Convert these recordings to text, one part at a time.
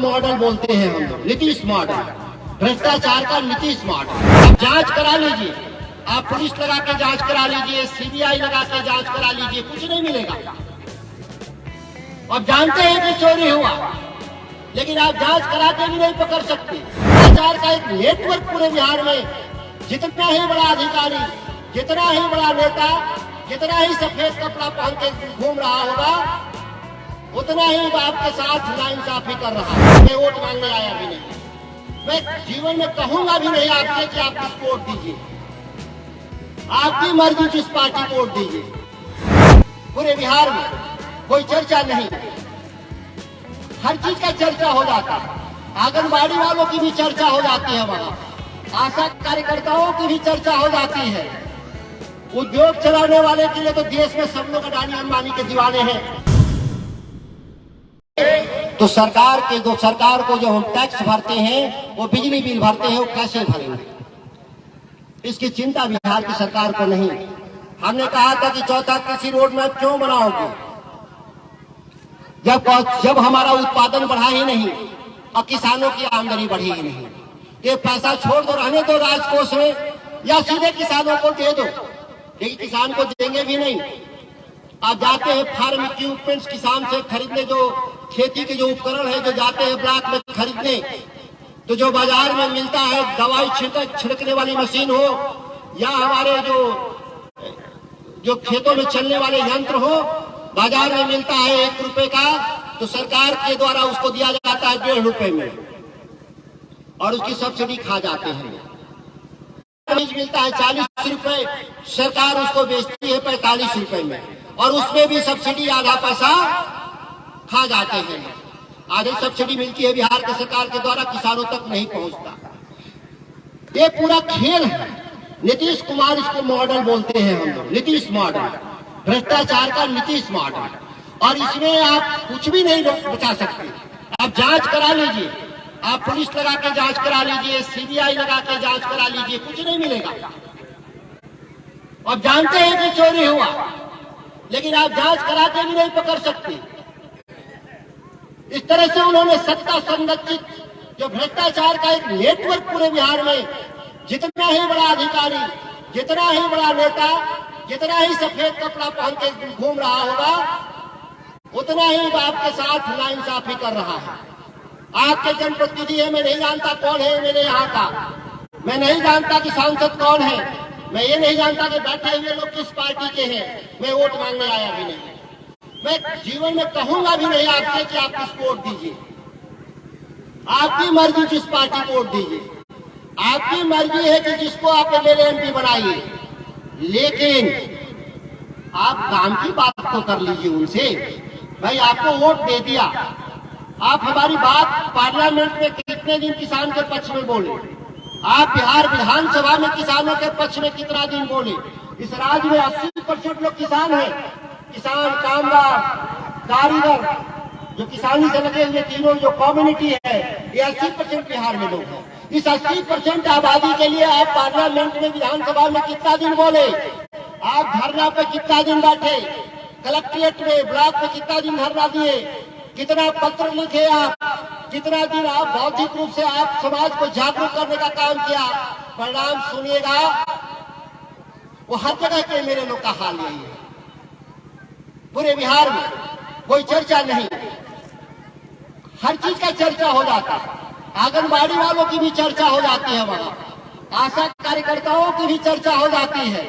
Model बोलते हैं हम लोग, नीतीश मॉडल, भ्रष्टाचार का नीतीश मॉडल। आप जांच करा लीजिए, आप पुलिस लगा के जांच करा लीजिए, सीबीआई लगा के जांच करा लीजिए, कुछ नहीं मिलेगा। आप जानते हैं कि चोरी हुआ, लेकिन आप जांच करा के भी नहीं पकड़ सकते। भ्रष्टाचार का एक नेटवर्क पूरे बिहार में, जितना ही बड़ा अधिकारी, जितना ही बड़ा नेता, जितना ही सफेद कपड़ा पहन के घूम रहा होगा, उतना ही आपके साथ नाइंसाफी कर रहा है। मैं वोट मांगने आया भी नहीं, मैं जीवन में कहूंगा भी नहीं आपसे कि आप किसको वोट दीजिए, आपकी मर्जी जिस पार्टी को वोट दीजिए। पूरे बिहार में कोई चर्चा नहीं, हर चीज का चर्चा हो जाता है। आंगनबाड़ी वालों की भी चर्चा हो जाती है, वहाँ आशा कार्यकर्ताओं की भी चर्चा हो जाती है। उद्योग चलाने वाले के लिए तो देश में सब लोग अडानी अंबानी के दीवाने हैं। तो सरकार को जो हम टैक्स भरते हैं, वो बिजली बिल भरते हैं, वो कैसे भरेंगे, इसकी चिंता बिहार की सरकार को नहीं। हमने कहा था कि चौथा कृषि रोड मैप क्यों बनाओगे, जब हमारा उत्पादन बढ़ा ही नहीं और किसानों की आमदनी बढ़ी ही नहीं। ये पैसा छोड़ दो, रहने दो राजकोष में, या सीधे किसानों को दे दो, लेकिन किसान को देंगे भी नहीं। आप जाते हैं फार्म इक्विपमेंट्स किसान से खरीदने, जो खेती के जो उपकरण है, जो जाते हैं ब्लॉक में खरीदने, तो जो बाजार में मिलता है दवाई छिड़कने वाली मशीन हो, या हमारे जो खेतों में चलने वाले यंत्र हो, बाजार में मिलता है 1 रुपए का, तो सरकार के द्वारा उसको दिया जाता है 1.5 रुपए में, और उसकी सब्सिडी खा जाते हैं। बीज मिलता है 40 रुपए, सरकार उसको बेचती है 45 रुपए में, और उसमें भी सब्सिडी आधा पैसा खा जाते हैं। आधी सब्सिडी मिलती है बिहार की सरकार के द्वारा, किसानों तक नहीं पहुंचता। ये पूरा खेल है। नीतीश कुमार इसको मॉडल बोलते हैं हम लोग, नीतीश मॉडल, भ्रष्टाचार का नीतीश मॉडल। और इसमें आप कुछ भी नहीं बचा सकते। आप जांच करा लीजिए, आप पुलिस लगा के जांच करा लीजिए, सीबीआई लगा के जांच करा लीजिए, कुछ नहीं मिलेगा। आप जानते हैं कि चोरी हुआ, लेकिन आप जांच करा के भी नहीं पकड़ सकते। इस तरह से उन्होंने सत्ता संरक्षित जो भ्रष्टाचार का एक नेटवर्क पूरे बिहार में, जितना ही बड़ा अधिकारी, जितना ही बड़ा नेता, जितना ही सफेद कपड़ा पहन के घूम रहा होगा, उतना ही आपके साथ नाइंसाफी कर रहा है। आपके जनप्रतिनिधि है, मैं नहीं जानता कौन है मेरे यहाँ का, मैं नहीं जानता कि सांसद कौन है, मैं ये नहीं जानता कि बैठे हुए लोग किस पार्टी के हैं। मैं वोट मांगने आया भी नहीं, मैं जीवन में कहूंगा भी नहीं आपसे कि आप किसको वोट दीजिए, आपकी मर्जी जिस पार्टी को वोट दीजिए, आपकी मर्जी है कि जिसको आप एमएलए एमपी बनाइए, लेकिन आप काम की बात तो कर लीजिए उनसे। भाई आपको वोट दे दिया, आप हमारी बात पार्लियामेंट में कितने दिन किसान के पक्ष में बोले, आप बिहार विधानसभा में किसानों के पक्ष में कितना दिन बोले। इस राज्य में 80% लोग किसान हैं, किसान, कामगार, कारीगर, जो किसानी से लगे हुए तीनों जो कम्युनिटी है, ये 80% बिहार में लोग हैं। इस 80% आबादी के लिए आप पार्लियामेंट में, विधानसभा में कितना दिन बोले, आप धरना पे कितना दिन बैठे, कलेक्ट्रेट में, ब्लॉक में कितना दिन धरना दिए, कितना पत्र लिखे आप, कितना दिन आप बौद्धिक रूप से आप समाज को जागरूक करने का काम किया। परिणाम सुनिएगा, वो हर जगह के मेरे लोग का हाल यही है। पूरे बिहार में कोई चर्चा नहीं, हर चीज का चर्चा हो जाता है। आंगनबाड़ी वालों की भी चर्चा हो जाती है, वहाँ आशा कार्यकर्ताओं की भी चर्चा हो जाती है।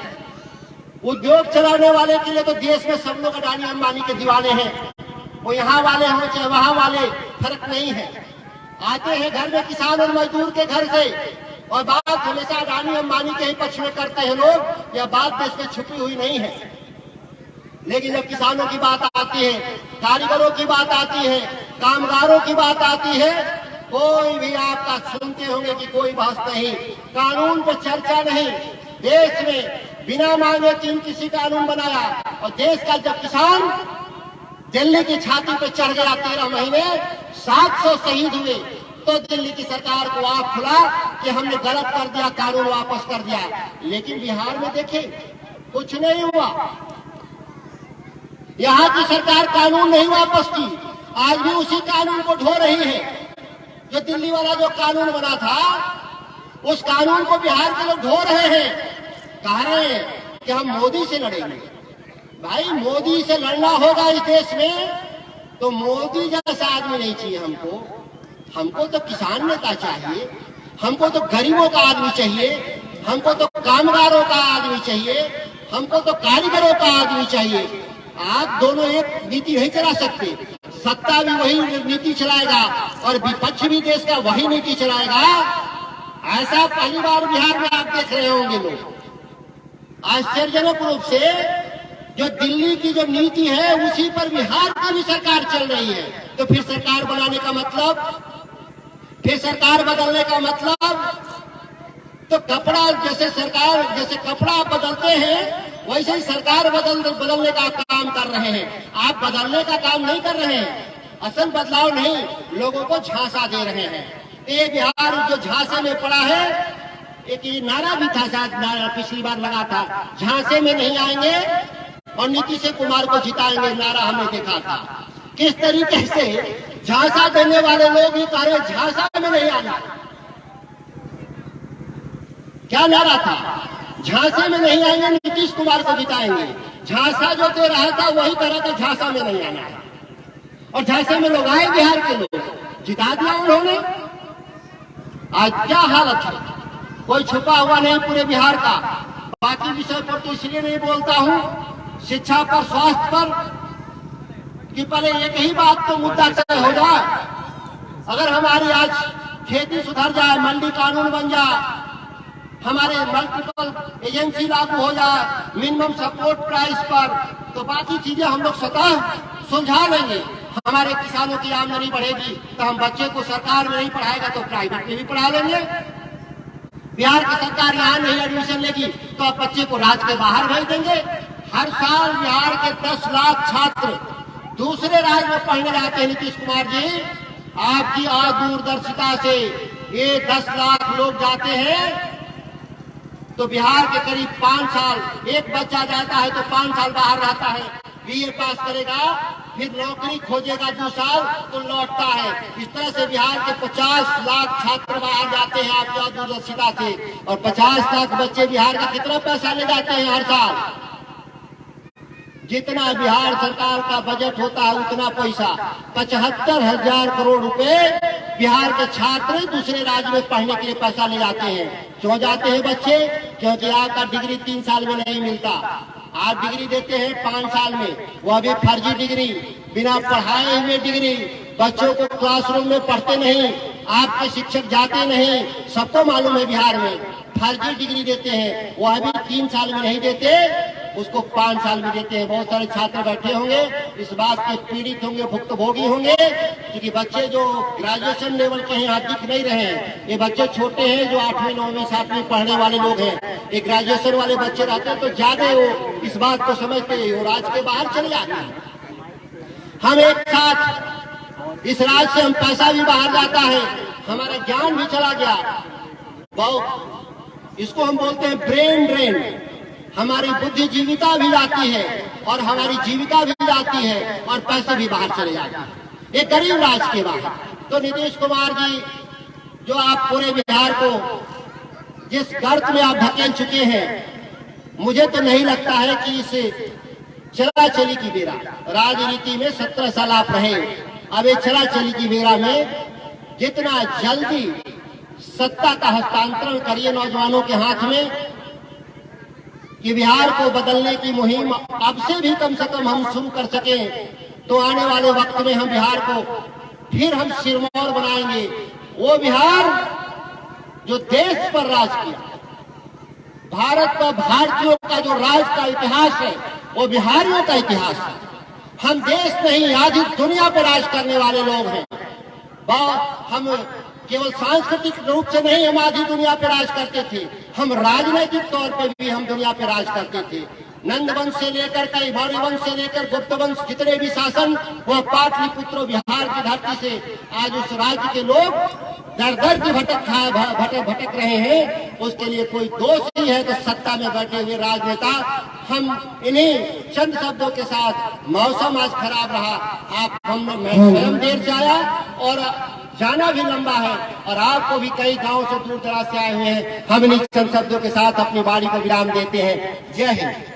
उद्योग चलाने वाले के लिए तो देश में सब लोग अडानी अंबानी के दीवाने हैं। वो यहाँ वाले हो चाहे वहाँ वाले, फर्क नहीं है। आते हैं घर में किसान और मजदूर के घर से, और बात हमेशा अडानी अंबानी के ही पक्ष में करते हैं लोग। यह बात देश में छुपी हुई नहीं है, लेकिन जब किसानों की बात आती है, कारीगरों की बात आती है, कामगारों की बात आती है, कोई भी आपका सुनते होंगे कि कोई बहस नहीं, कानून पर चर्चा नहीं। देश में बिना मांगे 3 कृषि कानून बनाया, और देश का जब किसान दिल्ली की छाती पर चढ़ गया, 13 महीने 700 शहीद हुए, तो दिल्ली की सरकार को आंख खुला कि हमने गलत कर दिया, कानून वापस कर दिया। लेकिन बिहार में देखिए कुछ नहीं हुआ, यहाँ की सरकार कानून नहीं वापस की, आज भी उसी कानून को ढो रही है। जो दिल्ली वाला जो कानून बना था, उस कानून को बिहार के लोग ढो रहे हैं, कह रहे हैं कि हम मोदी से लड़ेंगे। भाई मोदी से लड़ना होगा इस देश में तो मोदी जैसा आदमी नहीं चाहिए हमको तो किसान नेता चाहिए, हमको तो गरीबों का आदमी चाहिए, हमको तो कामगारों का आदमी चाहिए, हमको तो कारीगरों का आदमी चाहिए। आप दोनों एक नीति नहीं चला सकते। सत्ता भी वही नीति चलाएगा और विपक्ष भी देश का वही नीति चलाएगा। ऐसा पहली बार बिहार में आप देख रहे होंगे लोग। आश्चर्यजनक रूप से जो दिल्ली की जो नीति है उसी पर बिहार की भी सरकार चल रही है। तो फिर सरकार बनाने का मतलब, फिर सरकार बदलने का मतलब, तो कपड़ा जैसे सरकार जैसे कपड़ा बदलते हैं वैसे ही सरकार बदलने का काम कर रहे हैं। आप बदलने का काम नहीं कर रहे हैं, असल बदलाव नहीं, लोगों को झांसा दे रहे हैं। ये बिहार जो झांसे में पड़ा है, एक ये नारा भी था शायद पिछली बार लगा था, झांसे में नहीं आएंगे और नीतीश कुमार को जिताएंगे, नारा हमने देखा था। किस तरीके से झांसा देने वाले लोग ही कह रहे झांसा में नहीं आना। क्या नारा था? झांसे में नहीं आएंगे, नीतीश कुमार को जिताएंगे। झांसा जो दे रहा था वही कह रहा था झांसा में नहीं आना, और झांसे में लोग आए, बिहार के लोग जिता दिया उन्होंने। आज क्या हालत है, कोई छुपा हुआ नहीं पूरे बिहार का। बाकी विषय पर तो इसलिए नहीं बोलता हूं, शिक्षा पर, स्वास्थ्य पर, कि पहले एक ही बात तो मुद्दा तय हो जाए। अगर हमारी आज खेती सुधर जाए, मंडी कानून बन जाए, हमारे मल्टीपल एजेंसी लागू हो जाए मिनिमम सपोर्ट प्राइस पर, तो बाकी चीजें हम लोग स्वतः सुलझा लेंगे। हमारे किसानों की आमदनी बढ़ेगी तो हम बच्चे को सरकार में नहीं पढ़ाएगा तो प्राइवेट में भी पढ़ा लेंगे। बिहार की सरकार यहाँ नहीं एडमिशन लेगी तो आप बच्चे को राज्य के बाहर भेज देंगे। हर साल बिहार के 10 लाख छात्र दूसरे राज्य में पढ़ने जाते हैं। नीतीश कुमार जी, आपकी दूरदर्शिता से ये 10 लाख लोग जाते हैं तो बिहार के करीब 5 साल, एक बच्चा जाता है तो 5 साल बाहर रहता है, बीए पास करेगा, फिर नौकरी खोजेगा 2 साल तो लौटता है। इस तरह से बिहार के 50 लाख छात्र बाहर जाते हैं आपकी दूरदर्शिता से, और 50 लाख बच्चे बिहार का कितना पैसा ले जाते हैं हर साल? जितना बिहार सरकार का बजट होता है उतना पैसा, 75,000 करोड़ रुपए बिहार के छात्र दूसरे राज्य में पढ़ने के लिए पैसा ले जाते हैं। क्यों जाते हैं बच्चे? क्योंकि आपका डिग्री 3 साल में नहीं मिलता। आप डिग्री देते हैं 5 साल में, वो भी फर्जी डिग्री, बिना पढ़ाए हुए डिग्री। बच्चों को क्लासरूम में पढ़ते नहीं, आपके शिक्षक जाते नहीं, सबको मालूम है बिहार में फर्जी डिग्री देते हैं। वो अभी 3 साल में नहीं देते, उसको 5 साल में देते हैं। बहुत सारे छात्र बैठे होंगे, इस बात के पीड़ित होंगे, भुक्तभोगी होंगे, क्योंकि बच्चे जो ग्रेजुएशन लेवल के यहाँ दिख नहीं रहे हैं। ये बच्चे छोटे हैं जो 8वीं 9वीं 7वीं पढ़ने वाले लोग हैं। ये ग्रेजुएशन वाले बच्चे रहते हैं तो ज्यादा वो इस बात को समझते हैं, वो राज्य के बाहर चले जाते हैं। हम एक साथ इस राज्य से हम पैसा भी बाहर जाता है, हमारा ज्ञान भी चला गया। बहुत इसको हम बोलते हैं ब्रेन ड्रेन। हमारी बुद्धिजीविता भी जाती है और हमारी जीविका भी जाती है और पैसे भी बाहर चले जाते हैं, ये गरीब राज्य के बाहर। तो नीतीश कुमार जी, जो आप पूरे बिहार को जिस गर्त में आप धकेल चुके हैं, मुझे तो नहीं लगता है कि इसे चला चली की बेरा, राजनीति में 17 साल आप रहे, अब ये चला चली की बेरा में जितना जल्दी सत्ता का हस्तांतरण करिए नौजवानों के हाथ में, कि बिहार को बदलने की मुहिम अब से भी कम से कम हम शुरू कर सकें, तो आने वाले वक्त में हम बिहार को फिर हम सिरमौर बनाएंगे। वो बिहार जो देश पर राज किया, भारत का, भारतीयों का जो राज का इतिहास है वो बिहारियों का इतिहास है। हम देश नहीं, आधी दुनिया पर राज करने वाले लोग हैं। हम केवल सांस्कृतिक रूप से नहीं हम आधी दुनिया पर राज करते थे, हम राजनीतिक तौर पर भी हम दुनिया पर राज करते थे। नंद वंश से लेकर कैमूर वंश से लेकर गुप्त वंश, जितने भी शासन वो पाटलिपुत्र बिहार की धरती से आज उस राज्य के लोग दर दर की भटक रहे हैं। उसके लिए कोई दोष नहीं है कि सत्ता में बैठे हुए राजनेता। हम इन्हीं चंद शब्दों के साथ, मौसम आज खराब रहा, मैं स्वयं देर से आया और जाना भी लंबा है और आपको भी कई गांव से दूर दराज से आए हुए हैं। हम इन चंद शब्दों के साथ अपनी वाणी को विराम देते हैं। जय हिंद।